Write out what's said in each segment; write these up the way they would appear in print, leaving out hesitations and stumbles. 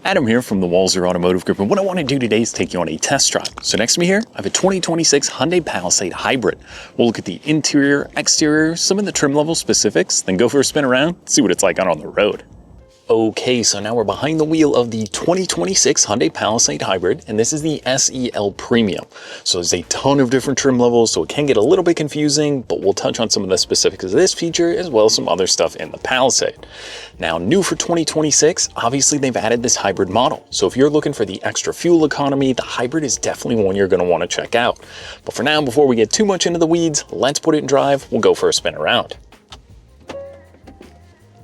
Adam here from the Walser Automotive Group, and what I want to do today is take you on a test drive. So next to me here, I have a 2026 Hyundai Palisade Hybrid. We'll look at the interior, exterior, some of the trim level specifics, then go for a spin around, see what it's like out on the road. Okay, so now we're behind the wheel of the 2026 Hyundai Palisade Hybrid, and this is the SEL Premium. So there's a ton of different trim levels, so it can get a little bit confusing, but we'll touch on some of the specifics of this feature as well as some other stuff in the Palisade. Now, new for 2026, obviously they've added this hybrid model. So if you're looking for the extra fuel economy, the hybrid is definitely one you're going to want to check out. But for now, before we get too much into the weeds, let's put it in drive. We'll go for a spin around.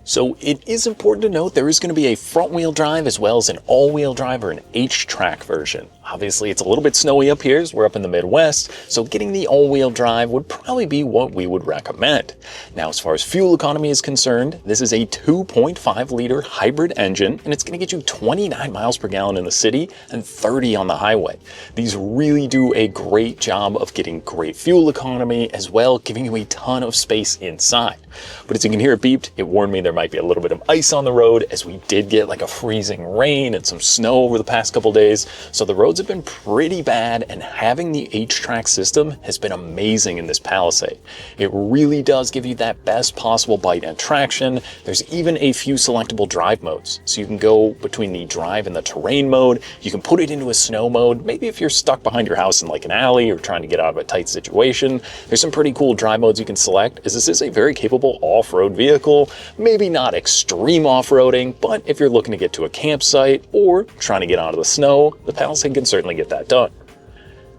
So it is important to note there is going to be a front-wheel drive as well as an all-wheel drive or an H-track version. Obviously, it's a little bit snowy up here as we're up in the Midwest, so getting the all-wheel drive would probably be what we would recommend. Now, as far as fuel economy is concerned, this is a 2.5-liter hybrid engine, and it's going to get you 29 miles per gallon in the city and 30 on the highway. These really do a great job of getting great fuel economy as well, giving you a ton of space inside. But as you can hear it beeped, it warned me there might be a little bit of ice on the road, as we did get like a freezing rain and some snow over the past couple days. So the roads have been pretty bad, and having the H-track system has been amazing in this Palisade. It really does give you that best possible bite and traction. There's even a few selectable drive modes. So you can go between the drive and the terrain mode. You can put it into a snow mode. Maybe if you're stuck behind your house in like an alley or trying to get out of a tight situation, there's some pretty cool drive modes you can select, as this is a very capable off-road vehicle. Maybe not extreme off-roading, but if you're looking to get to a campsite or trying to get out of the snow, the Palisade can certainly get that done.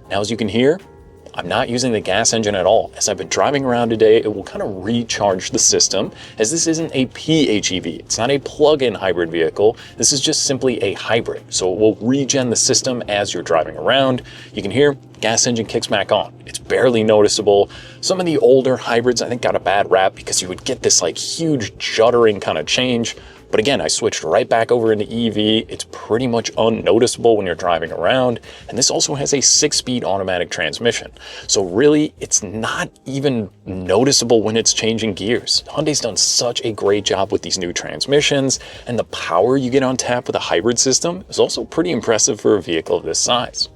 Now, as you can hear, I'm not using the gas engine at all. As I've been driving around today, it will kind of recharge the system, as this isn't a PHEV. It's not a plug-in hybrid vehicle. This is just simply a hybrid. So it will regen the system as you're driving around. You can hear gas engine kicks back on. It's barely noticeable. Some of the older hybrids, I think, got a bad rap because you would get this like huge juddering kind of change. But again, I switched right back over into EV. It's pretty much unnoticeable when you're driving around. And this also has a 6-speed automatic transmission. So really, it's not even noticeable when it's changing gears. Hyundai's done such a great job with these new transmissions, and the power you get on tap with a hybrid system is also pretty impressive for a vehicle of this size.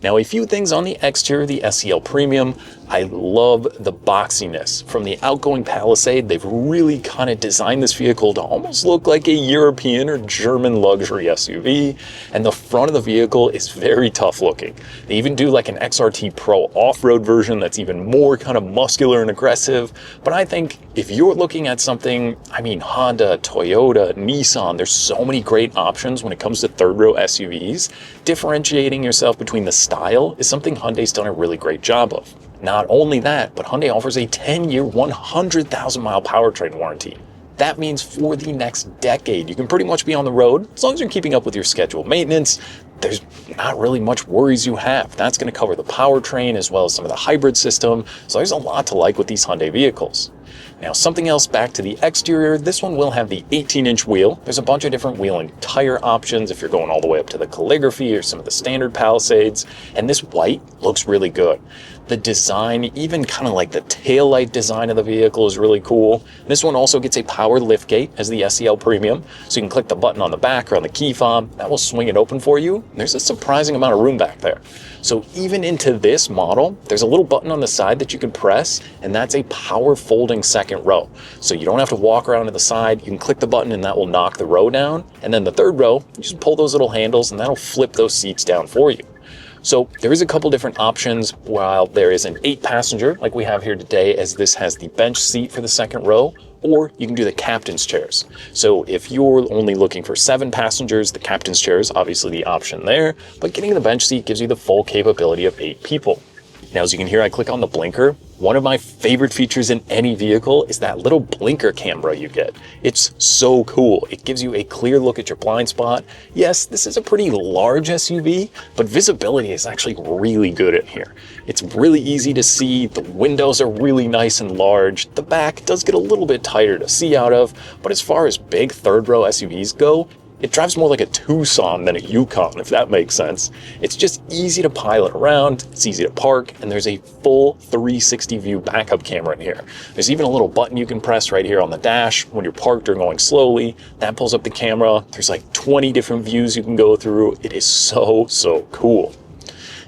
Now, a few things on the exterior of the SEL Premium. I love the boxiness. From the outgoing Palisade, they've really kind of designed this vehicle to almost look like a European or German luxury SUV, and the front of the vehicle is very tough looking. They even do like an XRT Pro off-road version that's even more kind of muscular and aggressive. But I think if you're looking at something, Honda, Toyota, Nissan, there's so many great options when it comes to third-row SUVs. Differentiating yourself between the style is something Hyundai's done a really great job of. Not only that, but Hyundai offers a 10-year, 100,000-mile powertrain warranty. That means for the next decade, you can pretty much be on the road as long as you're keeping up with your scheduled maintenance. There's not really much worries you have. That's going to cover the powertrain as well as some of the hybrid system. So there's a lot to like with these Hyundai vehicles. Now, something else back to the exterior. This one will have the 18-inch wheel. There's a bunch of different wheel and tire options if you're going all the way up to the calligraphy or some of the standard Palisades. And this white looks really good. The design, even kind of like the taillight design of the vehicle, is really cool. This one also gets a power liftgate as the SEL Premium, so you can click the button on the back or on the key fob. That will swing it open for you. There's a surprising amount of room back there. So even into this model, there's a little button on the side that you can press, and that's a power folding second row. So you don't have to walk around to the side. You can click the button and that will knock the row down. And then the third row, you just pull those little handles and that'll flip those seats down for you. So there is a couple different options. While there is an 8-passenger like we have here today, as this has the bench seat for the second row, or you can do the captain's chairs. So if you're only looking for 7 passengers, the captain's chair is obviously the option there, but getting the bench seat gives you the full capability of 8 people. Now, as you can hear, I click on the blinker. One of my favorite features in any vehicle is that little blinker camera you get. It's so cool. It gives you a clear look at your blind spot. Yes, this is a pretty large SUV, but visibility is actually really good in here. It's really easy to see. The windows are really nice and large. The back does get a little bit tighter to see out of, but as far as big third row SUVs go, it drives more like a Tucson than a Yukon, if that makes sense. It's just easy to pilot around, it's easy to park, and there's a full 360 view backup camera in here. There's even a little button you can press right here on the dash when you're parked or going slowly. That pulls up the camera. There's like 20 different views you can go through. It is so cool.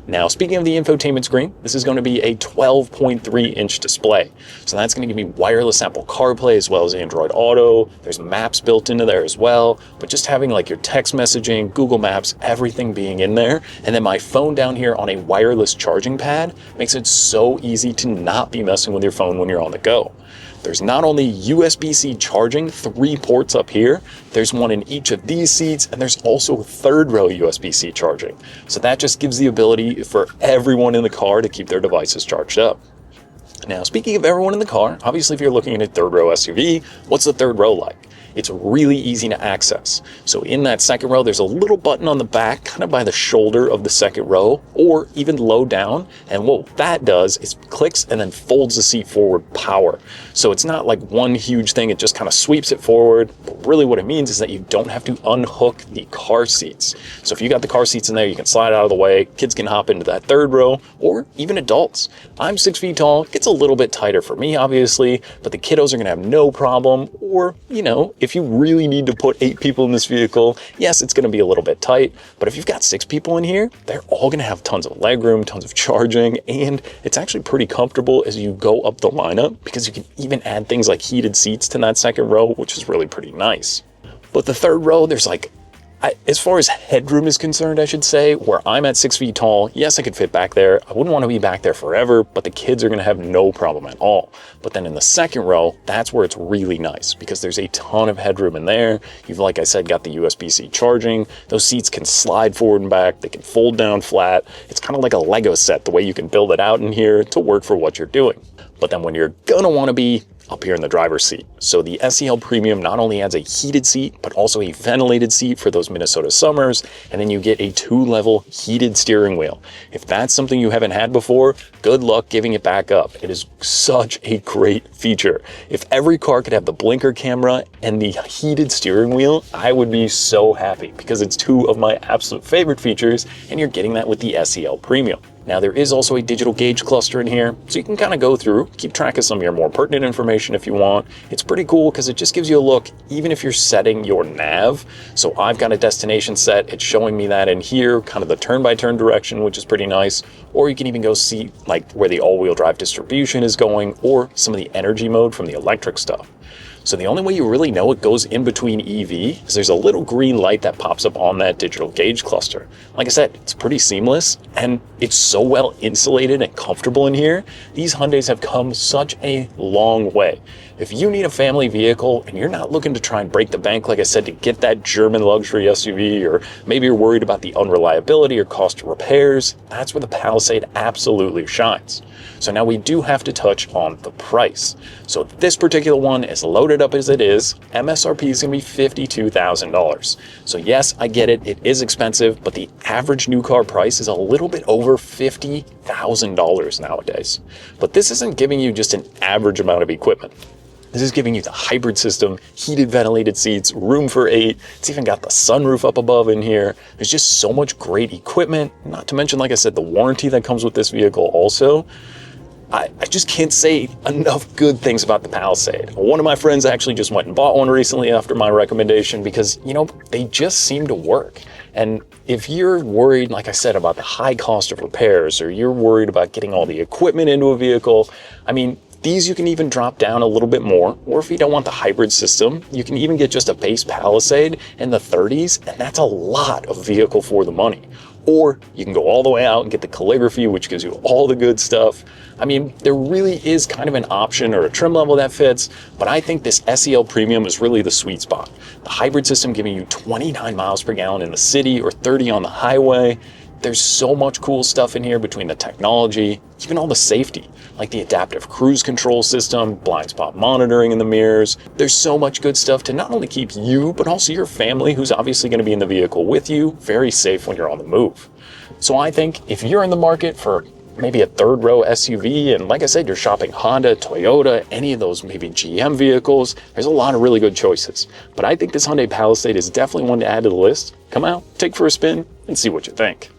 Now, speaking of the infotainment screen, this is going to be a 12.3-inch display. So that's going to give me wireless Apple CarPlay as well as Android Auto. There's maps built into there as well. But just having like your text messaging, Google Maps, everything being in there. And then my phone down here on a wireless charging pad makes it so easy to not be messing with your phone when you're on the go. There's not only USB-C charging, 3 ports up here, there's one in each of these seats, and there's also third row USB-C charging. So that just gives the ability for everyone in the car to keep their devices charged up. Now, speaking of everyone in the car, obviously if you're looking at a third row SUV, what's the third row like? It's really easy to access. So in that second row, there's a little button on the back, kind of by the shoulder of the second row, or even low down. And what that does is clicks and then folds the seat forward power. So it's not like one huge thing, it just kind of sweeps it forward. But really what it means is that you don't have to unhook the car seats. So if you got the car seats in there, you can slide out of the way, kids can hop into that third row, or even adults. I'm 6 feet tall, it gets a little bit tighter for me, obviously, but the kiddos are gonna have no problem. Or, you know, if you really need to put 8 people in this vehicle, yes, it's going to be a little bit tight, but if you've got 6 people in here, they're all going to have tons of legroom, tons of charging, and it's actually pretty comfortable as you go up the lineup because you can even add things like heated seats to that second row, which is really pretty nice. But the third row, there's like, as far as headroom is concerned, I should say, where I'm at 6 feet tall, yes, I could fit back there. I wouldn't want to be back there forever, but the kids are going to have no problem at all. But then in the second row, that's where it's really nice because there's a ton of headroom in there. You've, like I said, got the USB-C charging. Those seats can slide forward and back. They can fold down flat. It's kind of like a Lego set, the way you can build it out in here to work for what you're doing. But then when you're going to want to be up here in the driver's seat. So the SEL Premium not only adds a heated seat, but also a ventilated seat for those Minnesota summers, and then you get a 2-level heated steering wheel. If that's something you haven't had before, good luck giving it back up. It is such a great feature. If every car could have the blinker camera and the heated steering wheel, I would be so happy because it's 2 of my absolute favorite features, and you're getting that with the SEL Premium. Now there is also a digital gauge cluster in here, so you can kind of go through, keep track of some of your more pertinent information if you want. It's pretty cool because it just gives you a look, even if you're setting your nav. So I've got a destination set, it's showing me that in here, kind of the turn-by-turn direction, which is pretty nice. Or you can even go see like where the all-wheel drive distribution is going, or some of the energy mode from the electric stuff. So the only way you really know it goes in between EV is there's a little green light that pops up on that digital gauge cluster. Like I said, it's pretty seamless and it's so well insulated and comfortable in here. These Hyundais have come such a long way. If you need a family vehicle and you're not looking to try and break the bank, like I said, to get that German luxury SUV, or maybe you're worried about the unreliability or cost of repairs, that's where the Palisade absolutely shines. So now we do have to touch on the price. So this particular one, as loaded up as it is, MSRP is going to be $52,000. So yes, I get it, it is expensive, but the average new car price is a little bit over $50,000 nowadays. But this isn't giving you just an average amount of equipment. This is giving you the hybrid system, heated ventilated seats, room for 8. It's even got the sunroof up above in here. There's just so much great equipment, not to mention, like I said, the warranty that comes with this vehicle also. I just can't say enough good things about the Palisade. One of my friends actually just went and bought one recently after my recommendation because, you know, they just seem to work. And if you're worried, like I said, about the high cost of repairs, or you're worried about getting all the equipment into a vehicle, I mean, these you can even drop down a little bit more, or if you don't want the hybrid system, you can even get just a base Palisade in the 30s, and that's a lot of vehicle for the money. Or you can go all the way out and get the calligraphy, which gives you all the good stuff. I mean, there really is kind of an option or a trim level that fits, but I think this SEL Premium is really the sweet spot. The hybrid system giving you 29 miles per gallon in the city or 30 on the highway. There's so much cool stuff in here between the technology, even all the safety, like the adaptive cruise control system, blind spot monitoring in the mirrors. There's so much good stuff to not only keep you, but also your family, who's obviously going to be in the vehicle with you, very safe when you're on the move. So I think if you're in the market for maybe a third row SUV, and like I said, you're shopping Honda, Toyota, any of those maybe GM vehicles, there's a lot of really good choices. But I think this Hyundai Palisade is definitely one to add to the list. Come out, take for a spin, and see what you think.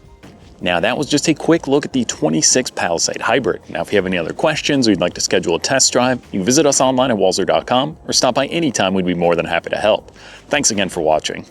Now that was just a quick look at the 26 Palisade Hybrid. Now if you have any other questions or you'd like to schedule a test drive, you can visit us online at Walser.com or stop by anytime. We'd be more than happy to help. Thanks again for watching.